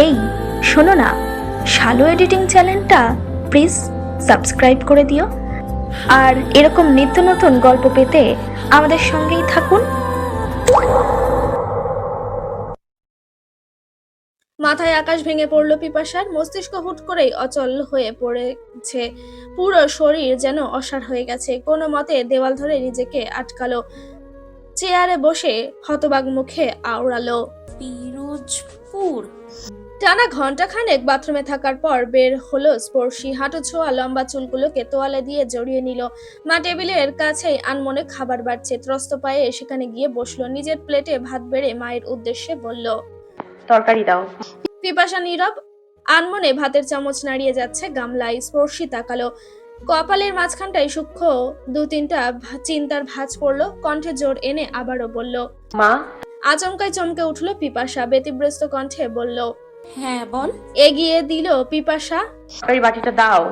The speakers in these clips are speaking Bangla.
এই শোনো না, শালু এডিটিং চ্যানেলটা প্লিজ সাবস্ক্রাইব করে দিও, আর এরকম নিত্য নতুন গল্প পেতে আমাদের সঙ্গেই থাকুন। মাথায় আকাশ ভেঙে পড়ল পিপাসার। মস্তিষ্ক হুট করেই অচল হয়ে পড়েছে, পুরো শরীর যেন অসাড় হয়ে গেছে। কোনো মতে দেওয়াল ধরে নিজেকে আটকালো, চেয়ারে বসে হতবাক মুখে আওড়ালো। পিরোজপুর। টানা ঘন্টাখানেক বাথরুমে থাকার পর বের হলো স্পর্শী। হাঁটু ছোঁয়া লম্বা চুলগুলোকে তোয়ালে দিয়ে জড়িয়ে নিল। মা টেবিলের কাছেই আনমনে খাবার বাড়ছে, ত্রস্ত পায়ে সেখানে গিয়ে বসলো। নিজের প্লেটে ভাত বেড়ে মায়ের উদ্দেশ্যে বলল, তরকারি দাও। পিপাসা নীরব, আনমনে ভাতের চামচ নাড়িয়ে যাচ্ছে গামলায়। স্পর্শী তাকালো, কপালের মাঝখানটায় সূক্ষ্ম দু তিনটা চিন্তার ভাঁজ পড়লো। কণ্ঠে জোর এনে আবারও বলল, মা। আচমকায় চমকে উঠল পিপাসা, ব্যতিব্যস্ত কণ্ঠে বলল, হ্যাঁ বল। এগিয়ে দিল পিপাসা। তরকারি বাটিটা দাও।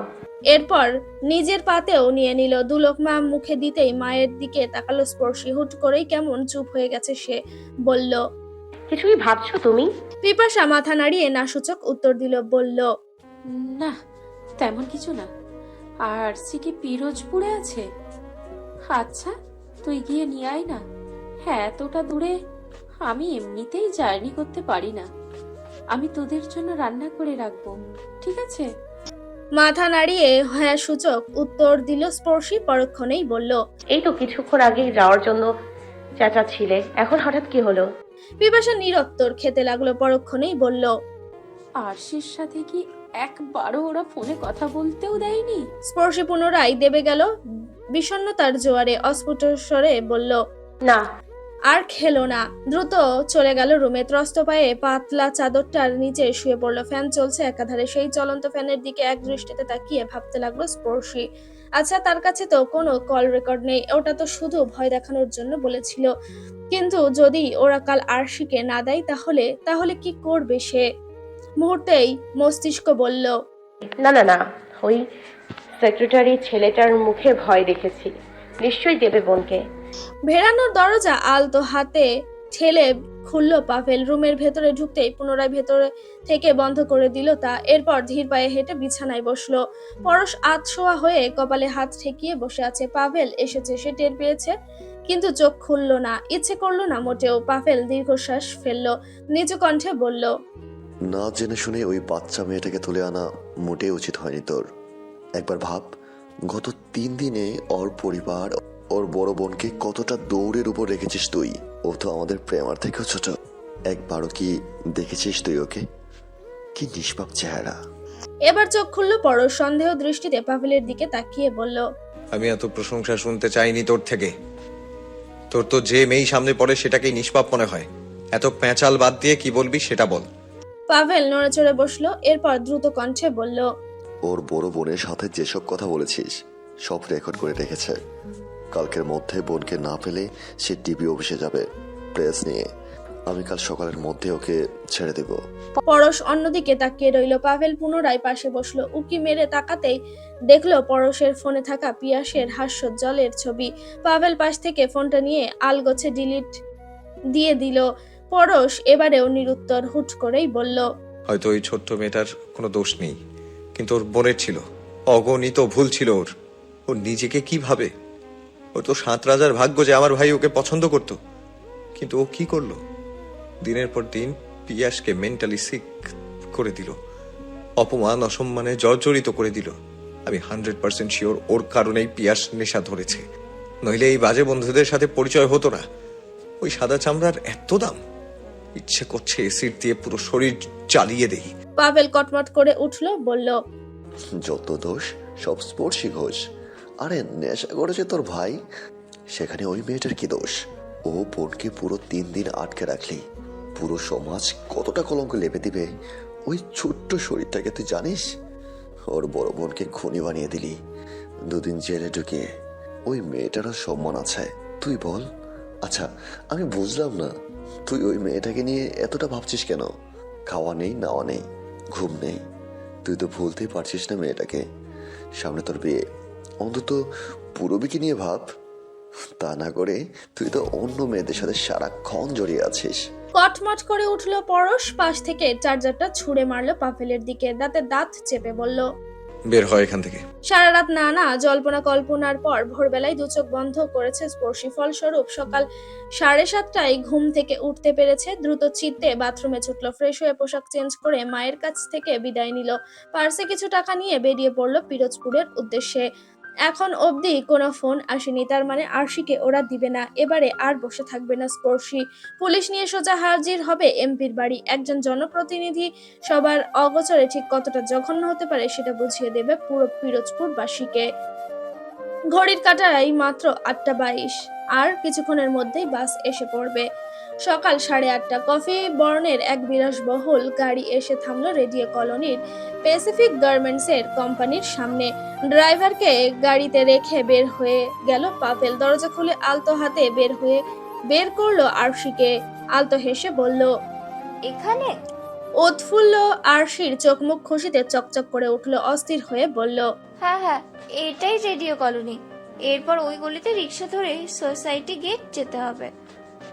এরপর নিজের পাতেও নিয়ে নিল। দুলোকমা মুখে দিতেই মায়ের দিকে তাকালো স্পর্শী। হুট করেই কেমন চুপ হয়ে গেছে সে। বলল, কিছু কি ভাবছো তুমি? পিপাসা মাথা নাড়িয়ে না সূচক উত্তর দিল। বলল, না, তেমন কিছু না। আর সি কি পিরোজপুরে আছে? আচ্ছা, তুই গিয়ে নিয়ে আয় না। হ্যাঁ, এতটা দূরে আমি এমনিতেই জার্নি করতে পারি না। আমি তোদের জন্য রান্না করে রাখবো, ঠিক আছে? মাথা নাড়িয়ে হ্যাঁ সূচক উত্তর দিল স্পর্শী। পরক্ষণেই বলল, এই তো কিছুক্ষণ আগেই যাওয়ার জন্য চেঁচাচ্ছিলে, এখন হঠাৎ কি হলো? পিপাসা নিরুত্তর খেতে লাগলো। পরক্ষণেই বলল, আরশির সাথে কি একবারও ওরা ফোনে কথা বলতেও দেয়নি? স্পর্শী পুনরায় দেবে গেল বিষণ্ণতার জোয়ারে। অস্ফুট স্বরে বলল, না। আর খেলো না। দ্রুত চলে গেল রুমে। ত্রস্ত পায়ে পাতলা চাদরটার নিচে শুয়ে পড়ল। ফ্যান চলছে একাধারে, সেই চলন্ত ফ্যানের দিকে এক দৃষ্টিতে তাকিয়ে ভাবতে লাগলো স্পর্শী। আচ্ছা, তার কাছে তো কোনো কল রেকর্ড নেই, ওটা তো শুধু ভয় দেখানোর জন্য বলেছিল। কিন্তু যদি ওরা কাল আরশিকে না দেয়, তাহলে তাহলে কি করবে সে? মুহূর্তেই মস্তিষ্ক বলল, না না না, ওই সেক্রেটারি ছেলেটার মুখে ভয় দেখেছি, নিশ্চয়ই দেবে বোনকে। ভেড়ানোর দরজা আলতো হাতে ঠেলে খুলল পাভেল। রুমের ভেতরে ঢুকতেই পুনরায় ভেতরে থেকে বন্ধ করে দিল তা। এরপর ধীর পায়ে হেঁটে বিছানায় বসলো। পরশ আধশোয়া হয়ে কপালে হাত ঠেকিয়ে বসে আছে। পাভেল এসেছে সে টের পেয়েছে, কিন্তু চোখ খুলল না, ইচ্ছে করলো না মোটেও। পাভেল দীর্ঘশ্বাস ফেললো, নিচু কণ্ঠে বলল, না জেনে শুনে ওই বাচ্চা মেয়েটাকে তুলে আনা মোটেই উচিত হয়নি তোর। একবার ভাব, গত 3 দিনে ওর পরিবার, ওর বড় বোনকে কতটা দৌড়ের উপর রেখেছিস তুই। ও তো আমাদের প্রেমার থেকেও ছোট। একবারও কি দেখেছিস তুই ওকে? কি নিষ্পাপ চেহারা। এবার চোখ খুলল পরশ। সন্দেহ দৃষ্টিতে পাভেলের দিকে তাকিয়ে বলল, আমি এত প্রশংসা শুনতে চাইনি তোর থেকে। তোর তো যে মেয়েই সামনে পড়ে সেটাকেই নিষ্পাপ মনে হয়। এত প্যাঁচাল বাদ দিয়ে কি বলবি সেটা বল। পাভেল নড়েচড়ে বসলো। এরপর দ্রুত কণ্ঠে বলল, ওর বড় বোনের সাথে যেসব কথা বলেছিস সব রেকর্ড করে রেখেছে। কালকের মধ্যে বোনকে না পেলে সে টিভি অফিসে যাবে প্রেস নিয়ে। আমি কাল সকালের মধ্যে ওকে ছেড়ে দেব। পরশ অন্যদিকে তাকিয়ে রইল। পাভেল পুনরায় পাশে বসলো। উকি মেরে তাকাতেই দেখলো পরশের ফোনে থাকা পিয়াসের হাস্যোজ্জ্বলের ছবি। পাভেল পাশ থেকে ফোনটা নিয়ে আলগোছে ডিলিট দিয়ে দিল। পরশ এবারেও নিরুত্তর। হুট করেই বলল, হয়তো ওই ছোট্ট মেয়েটার কোনো দোষ নেই, কিন্তু ওর বোনের ছিল। অগণিত ভুল ছিল ওর। ওর নিজেকে কি ভাবে? ওর তো 7 রাজার ভাগ্য যে আমার ভাই ওকে পছন্দ করত। কিন্তু ও কি করলো? দিনের পর দিন পিয়াসকে মেন্টালি সিক করে দিল, অপমান অসম্মানে জর্জরিত করে দিল। আমি 100% শিওর ওর কারণেই পিয়াস নেশা ধরেছে, নইলে এই বাজে বন্ধুদের সাথে পরিচয় হতো না। ওই সাদা চামড়ার এত দাম, ইচ্ছে করছে এসিড দিয়ে পুরো শরীর জ্বালিয়ে দেই। পাভেল কটমট করে উঠল। বলল, যত দোষ সব স্পর্শী ঘোষ। আরে নেশা করেছে তোর ভাই, সেখানে ওই মেয়েটার কি দোষ? ও বোনকে পুরো 3 দিন আটকে রাখলি, পুরো সমাজ কতটা কলঙ্ক লেপে দিবে ওই ছোট্ট শরীরটাকে তুই জানিস? ওর বড় বোনকে খুনি বানিয়ে দিলি, 2 দিন জেলে ঢুকিয়ে। ওই মেয়েটারও সম্মান আছে, তুই বল। আচ্ছা, আমি বুঝলাম না তুই ওই মেয়েটাকে নিয়ে এতটা ভাবছিস কেন? খাওয়া নেই, নাওয়া নেই, ঘুম নেই, তুই তো ভুলতেই পারছিস না মেয়েটাকে। সামনে তোর বিয়ে, অন্তত পূরবীকে নিয়ে ভাব। তা না করে তুই তো অন্য মেয়েদের সাথে সারাক্ষণ জড়িয়ে আছিস। কটমট করে উঠল পরশ, পাশ থেকে চার্জারটা ছুঁড়ে মারলো পাভেলের দিকে, দাঁতে দাঁত চেপে বলল, বের হয় এখান থেকে। সারা রাত নানা জল্পনা কল্পনার পর ভোরবেলায় দু চোখ বন্ধ করেছে স্পর্শী। ফলস্বরূপ সকাল 7:30টায় ঘুম থেকে উঠতে পেরেছে। দ্রুত চিত্তে বাথরুমে ছুটলো, ফ্রেশ হয়ে পোশাক চেঞ্জ করে মায়ের কাছ থেকে বিদায় নিল। পার্সে কিছু টাকা নিয়ে বেরিয়ে পড়লো পিরোজপুরের উদ্দেশ্যে। এখন অবধি কোনো ফোন আসেনি, তার মানে আরশিকে ওরা দিবে না। এবারে আর বসে থাকবে না স্পর্শী, পুলিশ নিয়ে সোজা হাজির হবে এমপির বাড়ি। একজন জনপ্রতিনিধি সবার অগোচরে ঠিক কতটা জঘন্য হতে পারে সেটা বুঝিয়ে দেবে পুরো পিরোজপুরবাসীকে। ঘড়ির কাঁটায় মাত্র 8:22, আর কিছুক্ষণের মধ্যেই বাস এসে পড়বে। সকাল 8:30, কফি বর্ণের এক বিলাসবহুল গাড়ি এসে থামলো রেডিও কলোনির প্যাসিফিক গার্মেন্টসের কোম্পানির সামনে। ড্রাইভারকে গাড়িতে রেখে বের হয়ে গেল পাভেল। দরজা খুলে আলতো হাতে বের করলো আরশিকে। আলতো হেসে বলল, এখানে? উৎফুল্ল আরশির চোখ মুখ খুশিতে চকচক করে উঠল, অস্থির হয়ে বলল, হ্যাঁ হ্যাঁ, এটাই রেডিও কলোনি। এরপর ওই গলিতে রিক্সা ধরে সোসাইটি গেট যেতে হবে,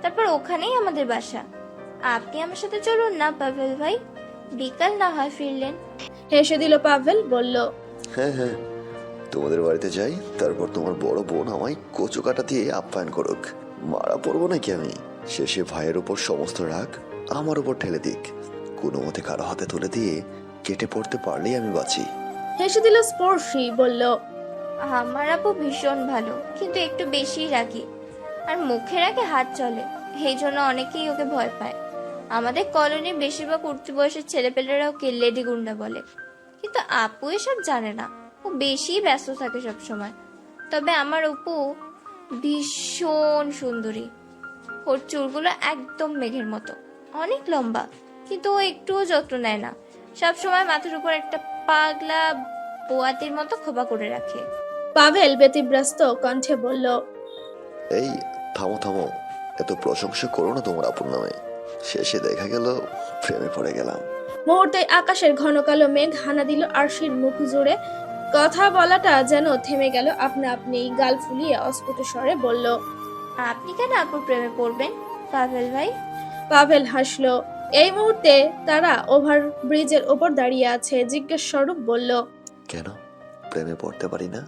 তারপর ওখানেই আমাদের বাসা। আপনি আমার সাথে চলুন না পাভেল ভাই, বিকাল না হয় ফিরলেন। হেসে দিল পাভেল, বলল, হ্যাঁ হ্যাঁ, তোমাদের বাড়িতে যাই, তারপর তোমার বড় বোন আমায় কচু কাটা দিয়ে আপ্যায়ন করুক। মারা পড়বো নাকি আমি? শেষে ভাইয়ের উপর সমস্ত রাগ আমার উপর ঠেলে দিক, কোনো মতে কারো হাতে তুলে দিয়ে কেটে পড়তে পারলেই আমি বাঁচি। হেসে দিল স্পর্শী, বলল, আমার আপু ভীষণ ভালো, কিন্তু একটু বেশি রাগী, আর মুখের আগে হাত চলে, এই জন্য অনেকেই ওকে ভয় পায়। আমাদের কলোনির বেশিরভাগ উঠতি বয়সের ছেলেপেলেরা ওকে লেডি গুন্ডা বলে, কিন্তু আপু এসব জানে না, ও বেশি ব্যস্ত থাকে সব সময়। তবে আমার আপু ভীষণ সুন্দরী, ওর চুলগুলো একদম মেঘের মতো, অনেক লম্বা, কিন্তু ও একটুও যত্ন নেয় না, সবসময় মাথার উপর একটা পাগলা বোয়াতির মতো খোপা করে রাখে। পাভেল ব্যতিব্যস্ত কণ্ঠে বলল, এই থামো থামো, এত প্রশংসা করো না তোমার আপুর নামে। শেষে দেখা গেল প্রেমে পড়ে গেলাম। মুহূর্তে আকাশের ঘন কালো মেঘ হানা দিল আরশির মুখ জুড়ে। কথা বলাটা যেন থেমে গেল আপনা আপনি। গাল ফুলিয়ে অস্ফুট স্বরে বলল, আপনি কেন আপুর প্রেমে পড়বেন পাভেল ভাই? পাভেল হাসলো। এই মুহূর্তে তারা ওভার ব্রিজের ওপর দাঁড়িয়ে আছে। জিজ্ঞেস স্বরূপ বলল, কেন প্রেমে পড়তে পারি না?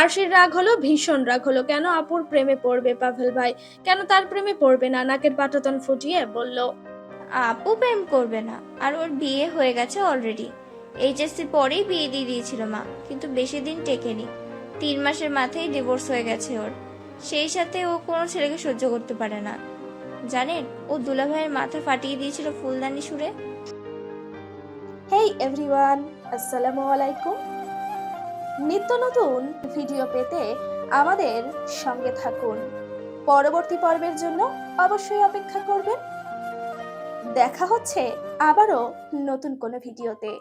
আরশির রাগ হলো, ভীষণ রাগ হলো। কেন আপুর প্রেমে পড়বে পাভেল ভাই? কেন তার প্রেমে পড়বে না? নাকের পাটাতন ফুটিয়ে বলল, আপু প্রেম করবে না, আর ওর বিয়ে হয়ে গেছে অলরেডি। এইচএসসি পরেই বিয়ে দিয়ে দিয়েছিল মা, কিন্তু বেশি দিন টেকেনি, 3 মাসের মাথায় ডিভোর্স হয়ে গেছে ওর। সেই সাথে ও কোনো ছেলেকে সহ্য করতে পারে না। জানেন, ও দুলাভাইয়ের মাথা ফাটিয়ে দিয়েছিল ফুলদানি সুরে। হেই এভরিওয়ান, আসসালামু আলাইকুম। নিত্য নতুন ভিডিও পেতে আমাদের সঙ্গে থাকুন। পরবর্তী পর্বের জন্য অবশ্যই অপেক্ষা করবেন। দেখা হচ্ছে আবারও নতুন কোনো ভিডিওতে।